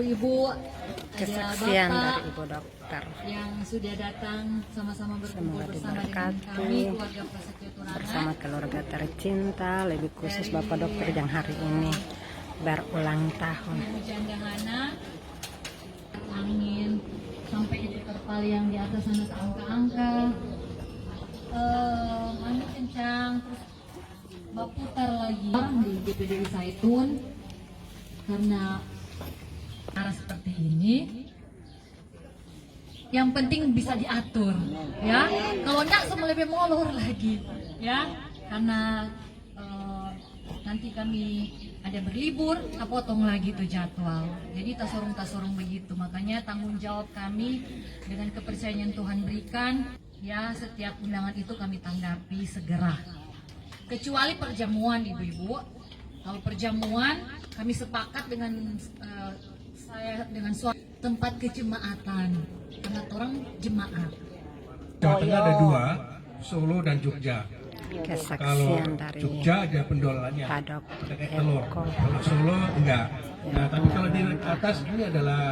ibu-ibu, kesaksian ada dari bapak Ibu Dokter. yang sudah datang sama-sama berkumpul Semoga bersama dengan diberkati kami keluarga Prasetyo Turangan. bersama keluarga tercinta, lebih khusus Bapak Dokter yang hari ini berulang tahun. Hujan dahana, angin sampai itu terpal yang di atas sana angka-angka, angin kencang, terus berputar lagi di DPD Zaitun. Karena arah seperti ini, yang penting bisa diatur, ya. Kalau enggak semua lebih molor lagi, ya. Karena nanti kami ada berlibur, tak potong lagi tuh jadwal. Jadi tasorong begitu. Makanya tanggung jawab kami dengan kepercayaan yang Tuhan berikan, ya setiap undangan itu kami tanggapi segera. Kecuali perjamuan, ibu-ibu. Kalau perjamuan kami sepakat dengan saya dengan suami tempat kejemaatan karena orang jemaat. Jawa Tengah ada dua, Solo dan Jogja. Kalau Kesaksian dari Jogja ada pendolannya, Pak Dokter pakai telur. Eko. Kalau Solo enggak. Nah, tapi kalau di atas ini adalah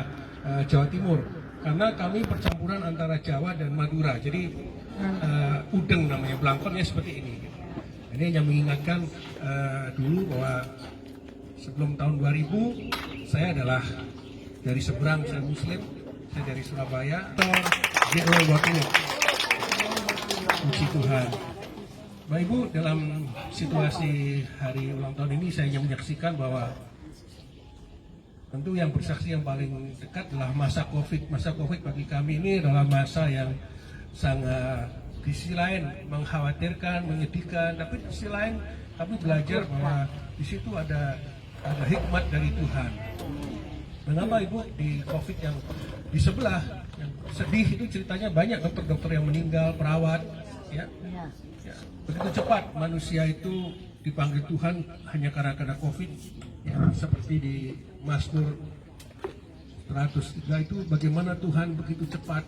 Jawa Timur, karena kami percampuran antara Jawa dan Madura. Jadi udeng namanya, blangkonnya seperti ini. Ini hanya mengingatkan dulu bahwa sebelum tahun 2000 saya adalah dari seberang, saya Muslim, saya dari Surabaya. Puji Tuhan. Bapak Ibu, dalam situasi hari ulang tahun ini saya hanya menyaksikan bahwa tentu yang bersaksi yang paling dekat adalah masa Covid. Masa Covid bagi kami ini adalah masa yang sangat di sisi lain mengkhawatirkan, menyedihkan, tapi di sisi lain kami belajar bahwa di situ ada hikmat dari Tuhan. Mengapa Ibu di Covid yang di sebelah yang sedih itu ceritanya banyak dokter-dokter yang meninggal, perawat, ya. Begitu cepat manusia itu dipanggil Tuhan hanya karena Covid, ya, seperti di Mazmur 103 itu bagaimana Tuhan begitu cepat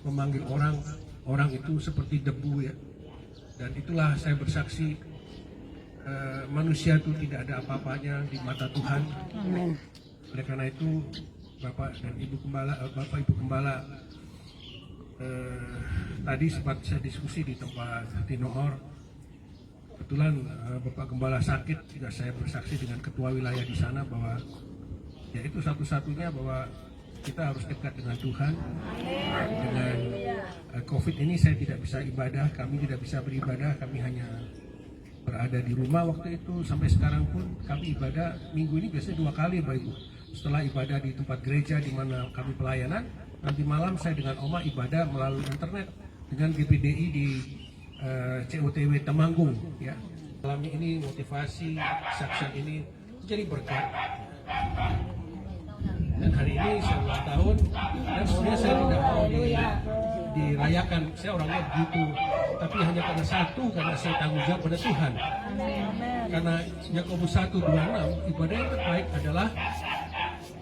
memanggil orang itu seperti debu, ya. Dan itulah saya bersaksi manusia itu tidak ada apa-apanya di mata Tuhan. Amin. Oleh karena itu Bapak dan Ibu Gembala, Bapak Ibu Gembala tadi sempat saya diskusi di tempat Tinohor. Kebetulan Bapak Gembala sakit, juga saya bersaksi dengan ketua wilayah di sana bahwa ya itu satu-satunya bahwa kita harus dekat dengan Tuhan. Dengan Covid ini saya tidak bisa ibadah, kami tidak bisa beribadah, kami hanya berada di rumah waktu itu. Sampai sekarang pun kami ibadah minggu ini biasanya 2 kali, Bapak Ibu. Setelah ibadah di tempat gereja di mana kami pelayanan, nanti malam saya dengan Oma ibadah melalui internet dengan GPDI di COTW Temanggung, ya. Dalam ini motivasi, kesaksian ini menjadi berkat. Dan hari ini saya ulang tahun, dan sebenarnya saya tidak mau dirayakan, saya orangnya begitu, tapi hanya karena satu, karena saya tanggung jawab pada Tuhan. Karena Yakobus 1:26 ibadah yang terbaik adalah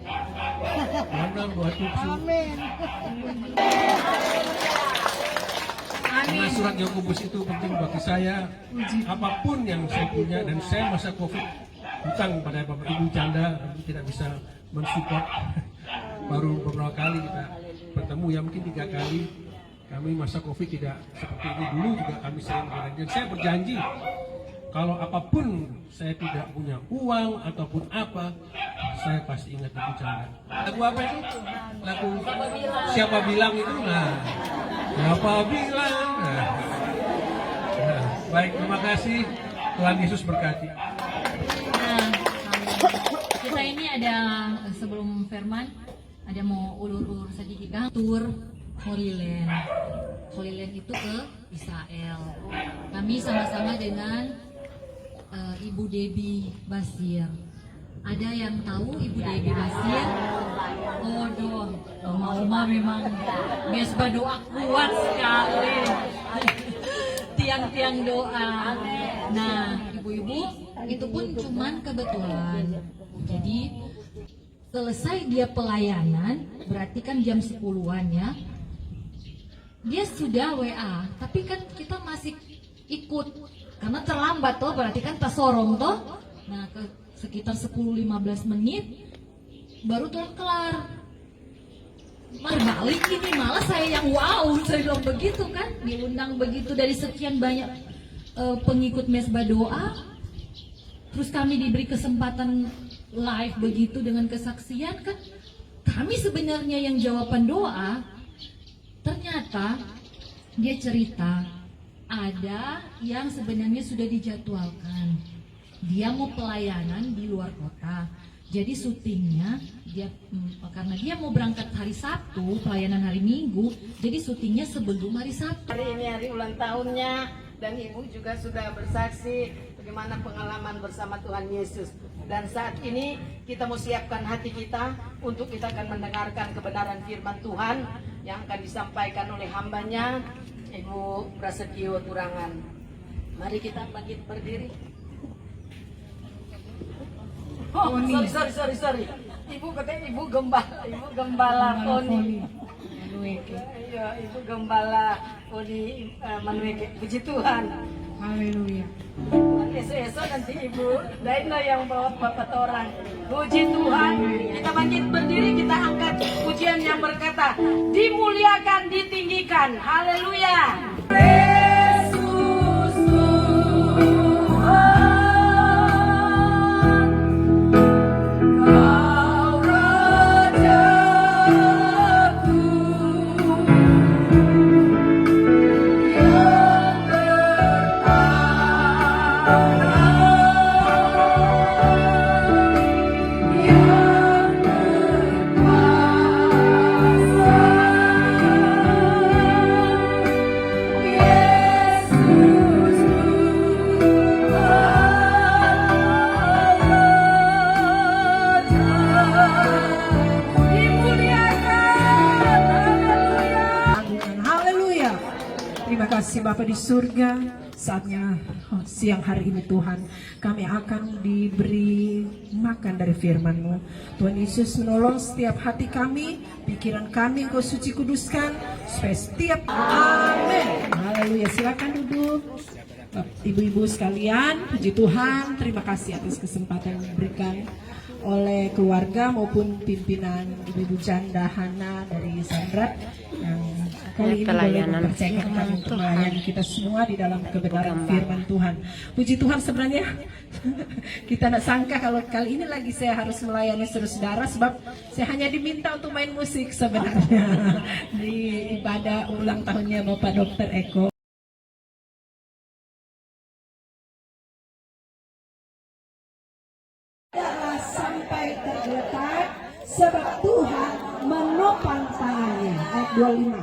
26:27. Karena surat Yakobus itu penting bagi saya. Apapun yang saya punya, dan saya masa Covid hutang pada Bapak Ibu Canda, tidak bisa mensupport. Baru beberapa kali kita bertemu, ya mungkin 3 kali. Kami masa Covid tidak seperti ini dulu, juga kami sering berjanji. Dan saya berjanji kalau apapun saya tidak punya uang ataupun apa, saya pasti ingat Ibu Canda. Lagu apa itu? Lagu Siapa Bilang itu? Nah, Siapa Bilang? Nah, baik, terima kasih. Tuhan Yesus berkati. Nah, kita ini ada sebelum firman ada mau ulur-ulur sedikit kan tur Holy Land. Holy Land itu ke Israel. Kami sama-sama dengan Ibu Debbie Basir. Ada yang tahu Ibu Debbie Basir? Oh dong, Oma memang biasa doa kuat sekali. Tiang-tiang doa. Nah, ibu-ibu itu pun cuman kebetulan. Jadi selesai dia pelayanan, berarti kan jam 10-an ya. Dia sudah WA, tapi kan kita masih ikut karena terlambat toh, berarti kan tak sorong toh. Nah, sekitar 10-15 menit baru kelar. Balik ini malah saya yang wow, saya bilang begitu kan, diundang begitu dari sekian banyak pengikut mesbah doa, terus kami diberi kesempatan live begitu dengan kesaksian kan, kami sebenarnya yang jawaban doa, ternyata dia cerita ada yang sebenarnya sudah dijadwalkan, dia mau pelayanan di luar kota. Jadi syutingnya dia karena dia mau berangkat hari Sabtu, pelayanan hari Minggu, jadi syutingnya sebelum hari Sabtu. Hari ini hari ulang tahunnya dan Ibu juga sudah bersaksi bagaimana pengalaman bersama Tuhan Yesus. Dan saat ini kita mau siapkan hati kita untuk kita akan mendengarkan kebenaran firman Tuhan yang akan disampaikan oleh hambanya Ibu Prasetyo Turangan. Mari kita bangkit berdiri. Oh, sorry. Ibu katanya Ibu Gembala Poni. Iya, Ibu Gembala Poni Manueke. Puji Tuhan. Haleluya. Esok nanti Ibu Daina yang bawa Bapak orang. Puji Tuhan. Kita bangkit berdiri, kita angkat pujian yang berkata, dimuliakan, ditinggikan. Haleluya. Yesus Tuhan. Terima kasih Bapa di surga, saatnya siang hari ini Tuhan kami akan diberi makan dari firman-Mu. Tuhan Yesus menolong setiap hati kami, pikiran kami Engkau suci kuduskan, supaya setiap amin. Haleluya, silakan duduk. Ibu-ibu sekalian, puji Tuhan, terima kasih atas kesempatan yang diberikan oleh keluarga maupun pimpinan Ibu-ibu Janda Hana dari Sandrat yang kali ini boleh mempercayakan kami untuk melayani kita semua di dalam kebenaran firman Tuhan. Puji Tuhan, sebenarnya kita tidak sangka kalau kali ini lagi saya harus melayani saudara sebab saya hanya diminta untuk main musik sebenarnya di ibadah ulang tahunnya Bapak Dr. Eko. Sampai tergeletak sebab Tuhan menopang tangannya. Ayat 25.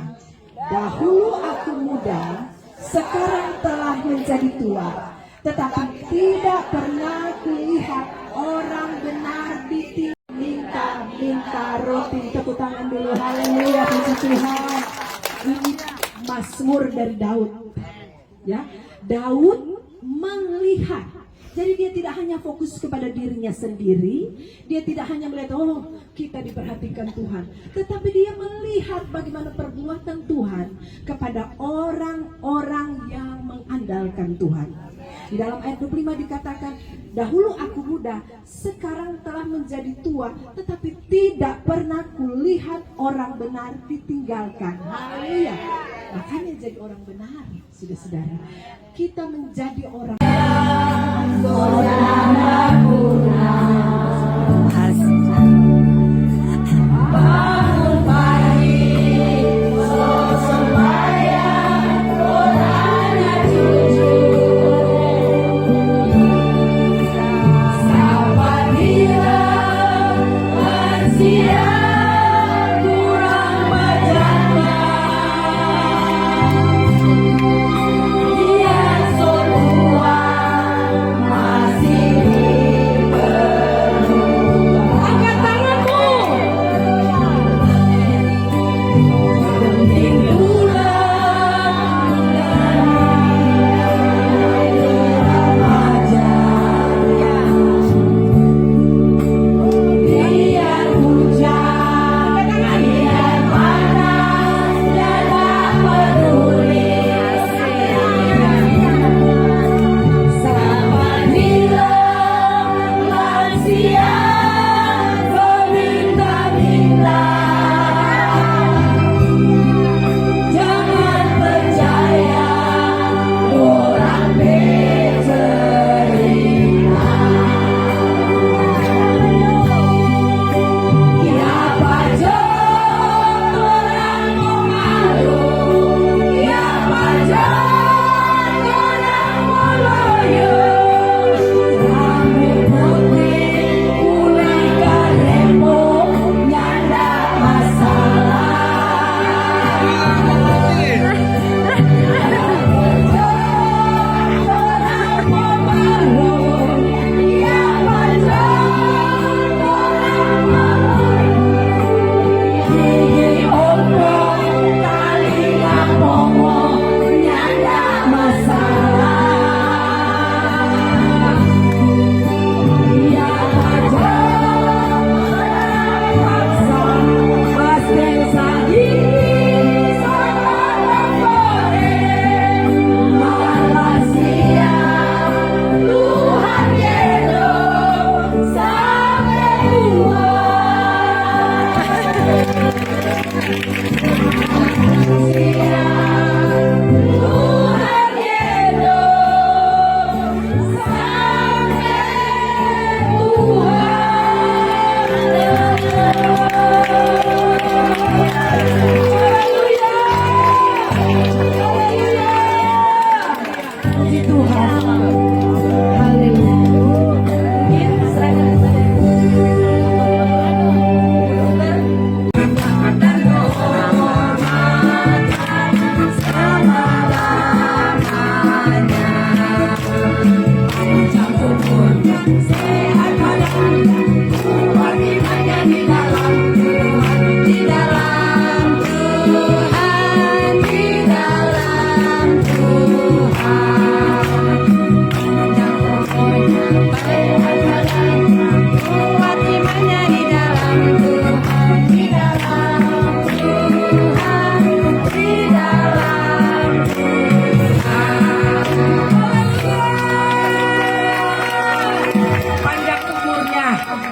Dahulu aku muda, sekarang telah menjadi tua, tetapi tidak pernah kulihat orang benar minta roti. Tepuk tangan dulu, haleluya, puji Tuhan. Ini Mazmur dari Daud. Ya, Daud melihat. Jadi dia tidak hanya fokus kepada dirinya sendiri, dia tidak hanya melihat, oh kita diperhatikan Tuhan, tetapi dia melihat bagaimana perbuatan Tuhan kepada orang-orang yang mengandalkan Tuhan. Di dalam ayat 25 dikatakan, dahulu aku muda, sekarang telah menjadi tua, tetapi tidak pernah kulihat orang benar ditinggalkan. Haleluya. Makanya jadi orang benar, saudara-saudara. Kita menjadi orang Dia so kuat.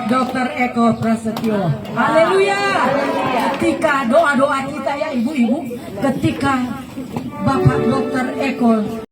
Dr. Eko Prasetyo. Haleluya. Ketika doa-doa kita ya ibu-ibu, ketika Bapak Dr. Eko